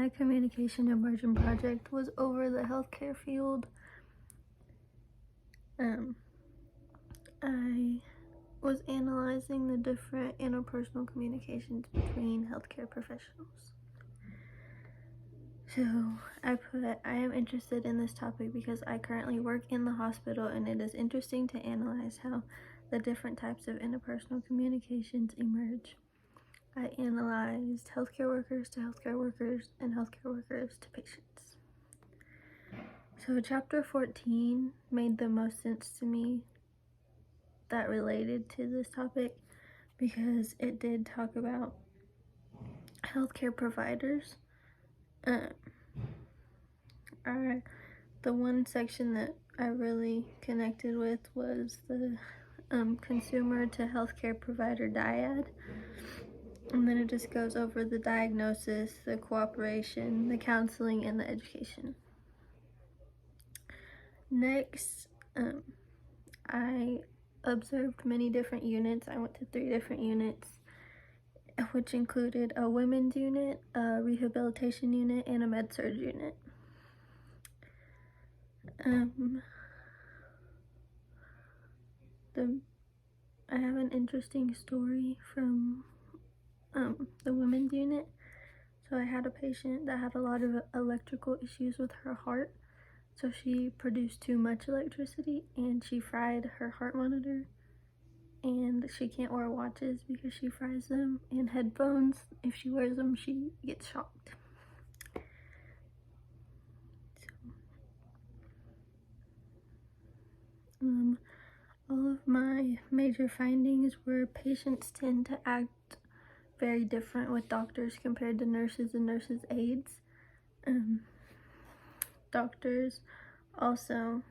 my communication immersion project was over the healthcare field. I was analyzing the different interpersonal communications between healthcare professionals. So I am interested in this topic because I currently work in the hospital, and it is interesting to analyze how the different types of interpersonal communications emerge. I analyzed healthcare workers to healthcare workers and healthcare workers to patients. So chapter 14 made the most sense to me that related to this topic because it did talk about healthcare providers. The one section that I really connected with was the consumer to healthcare provider dyad. And then it just goes over the diagnosis, the cooperation, the counseling, and the education. Next, I observed many different units. I went to 3 different units, which included a women's unit, a rehabilitation unit, and a med-surg unit. I have an interesting story from the women's unit. So I had a patient that had a lot of electrical issues with her heart. So she produced too much electricity and she fried her heart monitor, and she can't wear watches because she fries them, and headphones, if she wears them, she gets shocked. All of my major findings were patients tend to act very different with doctors compared to nurses and nurses' aides. Doctors also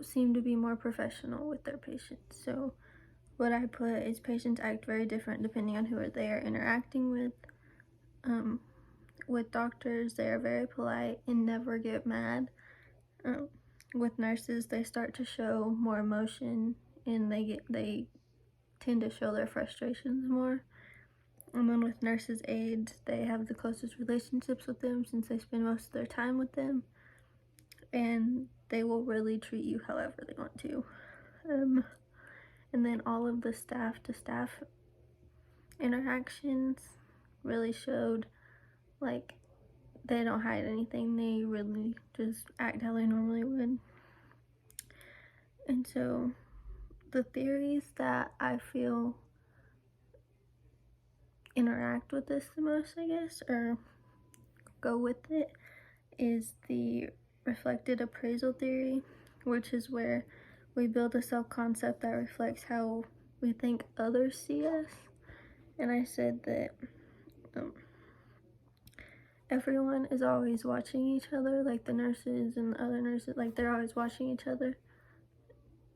seem to be more professional with their patients. So what I put is patients act very different depending on who they are interacting with. With doctors, they are very polite and never get mad. With nurses, they start to show more emotion and they tend to show their frustrations more. And then with nurses' aides, they have the closest relationships with them since they spend most of their time with them, and they will really treat you however they want to. And then all of the staff to staff interactions really showed like they don't hide anything. They really just act how they normally would. And so the theories that I feel interact with this the most, I guess, or go with it, is the reflected appraisal theory, which is where we build a self-concept that reflects how we think others see us. And I said that everyone is always watching each other, like the nurses and the other nurses, like they're always watching each other,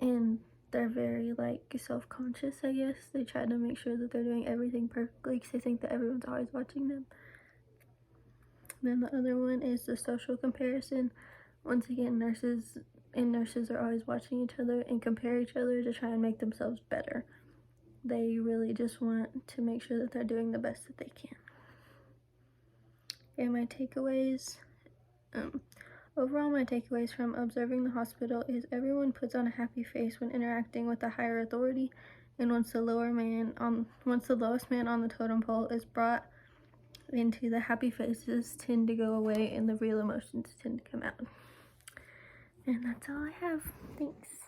and they're very like self-conscious, I guess. They try to make sure that they're doing everything perfectly because they think that everyone's always watching them. Then the other one is the social comparison. Once again, nurses are always watching each other and compare each other to try and make themselves better. They really just want to make sure that they're doing the best that they can. And my takeaways, overall my takeaways from observing the hospital is everyone puts on a happy face when interacting with a higher authority, and once the lowest man on the totem pole is brought into, the happy faces tend to go away and the real emotions tend to come out. And that's all I have. Thanks.